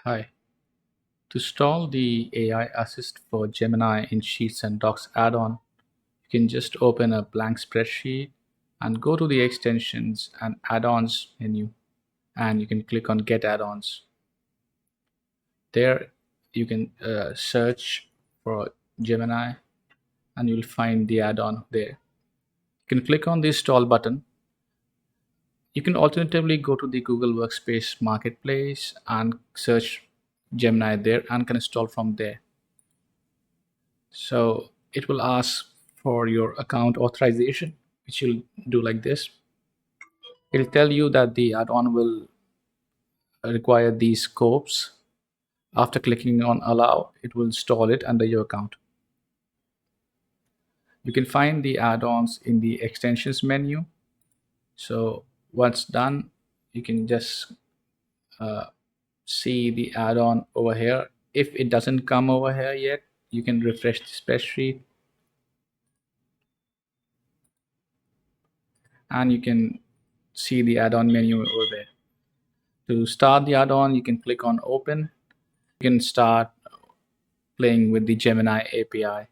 Hi. To install the AI Assist for Gemini in Sheets and Docs add-on, you can just open a blank spreadsheet and go to the Extensions and Add-ons menu, and you can click on Get Add-ons. There, you can search for Gemini, and you'll find the add-on there. You can click on the Install button. You can alternatively go to the Google Workspace Marketplace and search Gemini there and can install from there. So it will ask for your account authorization, which you'll do like this. It'll tell you that the add-on will require these scopes. After clicking on allow, it will install it under your account. You can find the add-ons in the extensions menu. So once done, you can just see the add-on over here. If it doesn't come over here yet, you can refresh the spreadsheet and you can see the add-on menu over there. To start the add-on, you can click on open. You can start playing with the Gemini API.